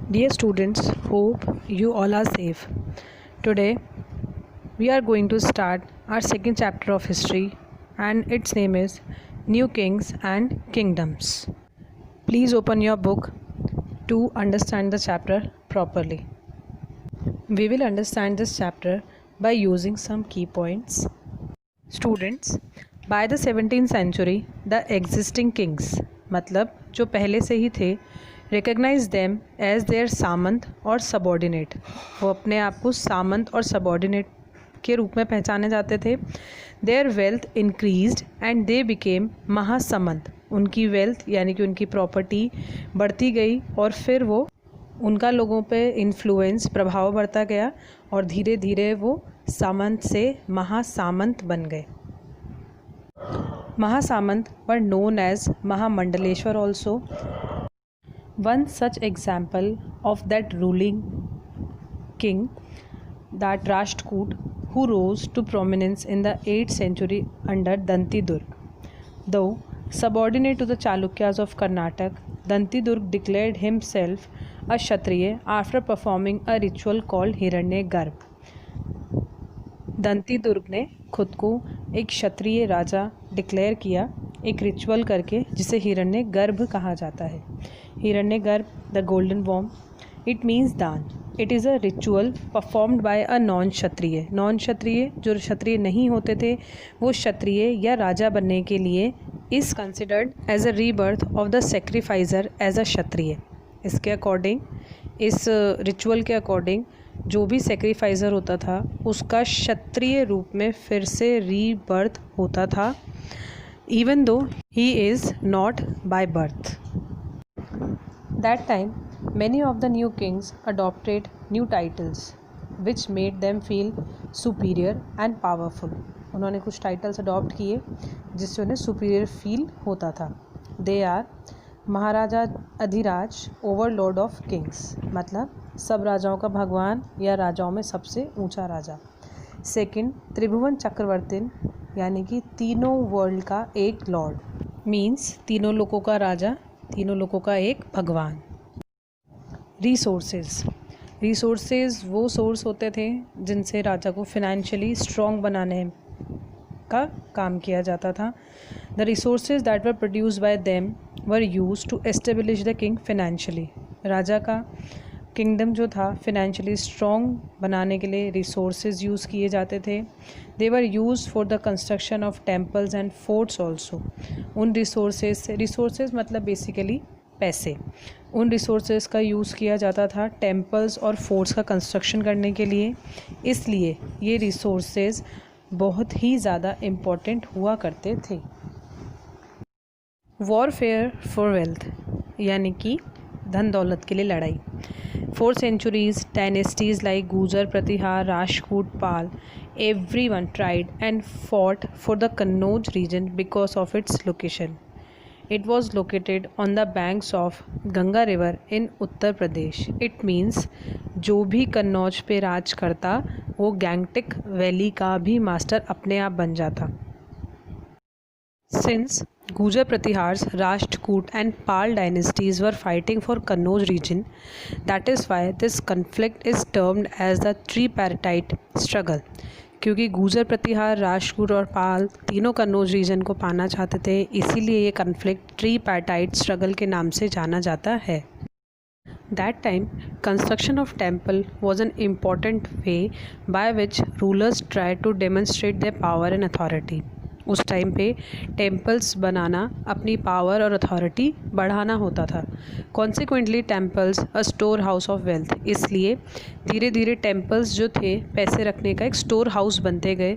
Dear students, hope you all are safe. Today we are going to start our second chapter of history and its name is New Kings and Kingdoms. Please open your book to understand the chapter properly. We will understand this chapter by using some key points. Students, by the 17th century, the existing kings मतलब जो पहले से ही थे recognize them as their सामंत और subordinate. वो अपने आप को सामंत और सबॉर्डिनेट के रूप में पहचाने जाते थे. Their wealth increased and they became महासमंत. उनकी वेल्थ यानी कि उनकी प्रॉपर्टी बढ़ती गई और फिर वो उनका लोगों पे इन्फ्लुएंस प्रभाव बढ़ता गया और धीरे धीरे वो सामंत से महासामंत बन गए. Mahasamanta were known as mahamandaleshwar also. One such example of that ruling king, that Rashtkut, who rose to prominence in the 8th century under Dantidurg. Though subordinate to the Chalukyas of Karnataka, Dantidurg declared himself a Kshatriya after performing a ritual called Hiranyagarbha. Dantidurga ने खुद को एक क्षत्रिय राजा declare किया एक ritual करके जिसे हिरण्यगर्भ कहा जाता है. हिरण्यगर्भ द गोल्डन वॉर्म. It means daan. It is a ritual performed by a non kshatriya. Non kshatriya जो क्षत्रिय नहीं होते थे वो क्षत्रिय या राजा बनने के लिए is considered as a rebirth of the sacrificer as a kshatriya. इसके अकॉर्डिंग इस रिचुअल के अकॉर्डिंग जो भी सेक्रीफाइजर होता था उसका क्षत्रिय रूप में फिर से रीबर्थ होता था even though he is not by birth. That time many of the new kings adopted new titles which made them feel superior and powerful. उन्होंने कुछ टाइटल्स अडॉप्ट किए जिससे उन्हें सुपीरियर फील होता था. They are maharaja adhiraj, overlord of kings मतलब सब राजाओं का भगवान या राजाओं में सबसे ऊंचा राजा. सेकंड, त्रिभुवन चक्रवर्तीन यानी कि तीनों वर्ल्ड का एक लॉर्ड. मीन्स तीनों लोगों का राजा, तीनों लोगों का एक भगवान. रिसोर्सेज वो सोर्स होते थे जिनसे राजा को फिनेंशियली स्ट्रॉन्ग बनाने का काम किया जाता था. The resources that were produced by them were used to establish the king financially. राजा का किंगडम जो था फिनेंशियली स्ट्रॉन्ग बनाने के लिए रिसोर्सेज यूज़ किए जाते थे. They were used for the construction of temples and forts also. उन रिसोर्सेज मतलब बेसिकली पैसे. उन रिसोर्सेज का यूज़ किया जाता था टेम्पल्स और फोर्ट्स का कंस्ट्रक्शन करने के लिए. इसलिए ये रिसोर्सेज बहुत ही ज़्यादा इम्पोर्टेंट हुआ करते थे. वॉरफेयर फॉर वेल्थ यानी कि धन दौलत के लिए लड़ाई. 4 centuries, dynasties like Gujar, Pratihar, Rashtkut, Pal, everyone tried and fought for the Kannauj region because of its location. It was located on the banks of Ganga River in Uttar Pradesh. It means जो भी कन्नौज पे राज करता वो Gangetic valley का भी master अपने आप बन जाता. Since Gujar Pratihars, Rashtkut and Pal dynasties were fighting for Kannauj region, that is why this conflict is termed as the tripartite struggle. क्योंकि गुजर प्रतिहार, राष्ट्रकूट और पाल तीनों कन्नौज रीजन को पाना चाहते थे, इसीलिए ये कन्फ्लिक्ट ट्रीपार्टाइट स्ट्रगल के नाम से जाना जाता है. That time, construction of temple was an important way by which rulers tried to demonstrate their power and authority. उस टाइम पे टेम्पल्स बनाना अपनी पावर और अथॉरिटी बढ़ाना होता था. Consequently temples a store house of wealth. इसलिए धीरे धीरे टेम्पल्स जो थे पैसे रखने का एक स्टोर हाउस बनते गए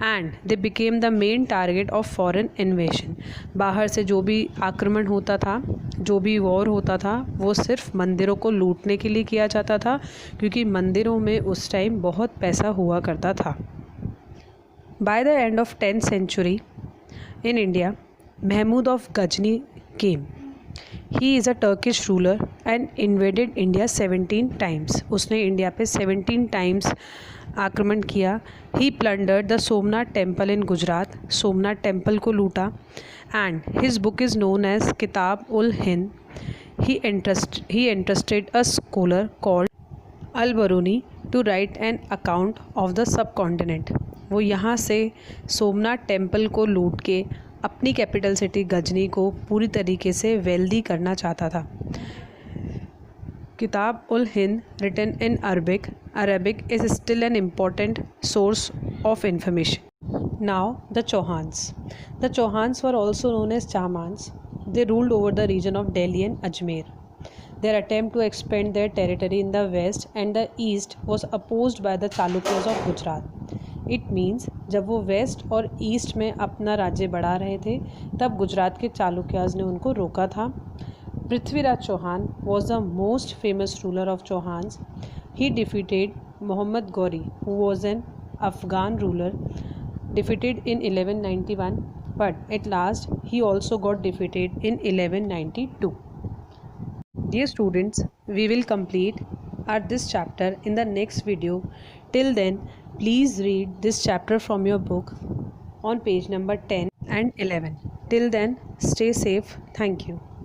and they became the main target of foreign इन्वेशन. बाहर से जो भी आक्रमण होता था, जो भी वॉर होता था वो सिर्फ मंदिरों को लूटने के लिए किया जाता था क्योंकि मंदिरों में उस टाइम बहुत पैसा हुआ करता था. By the end of 10th century in India, Mahmud of Ghazni came. He is a Turkish ruler and invaded India 17 times. उसने इंडिया पे 17 times आक्रमण किया. He plundered the Somnath temple in Gujarat. Somnath temple को लूटा. And his book is known as Kitab ul Hind. he entrusted a scholar called Al-Biruni to write an account of the subcontinent. वो यहाँ से Somnath temple को लूट के अपनी capital city Ghazni को पूरी तरीके से वेल्दी करना चाहता था। Kitab ul Hind written in Arabic is still an important source of information. Now the Chauhans were also known as Chahamanas. They ruled over the region of Delhi and Ajmer. Their attempt to expand their territory in the west and the east was opposed by the Chalukyas of Gujarat. It means जब वो waste और east में अपना राज्य बढ़ा रहे थे तब गुजरात के चालुक्याज ने उनको रोका था। Prithviraj Chauhan was the most famous ruler of Chauhans. He defeated Muhammad Ghori, who was an Afghan ruler, defeated in 1191, but at last he also got defeated in 1192. Dear students, we will complete this chapter in the next video. Till then, please read this chapter from your book on page number 10 and 11. Till then, stay safe. Thank you.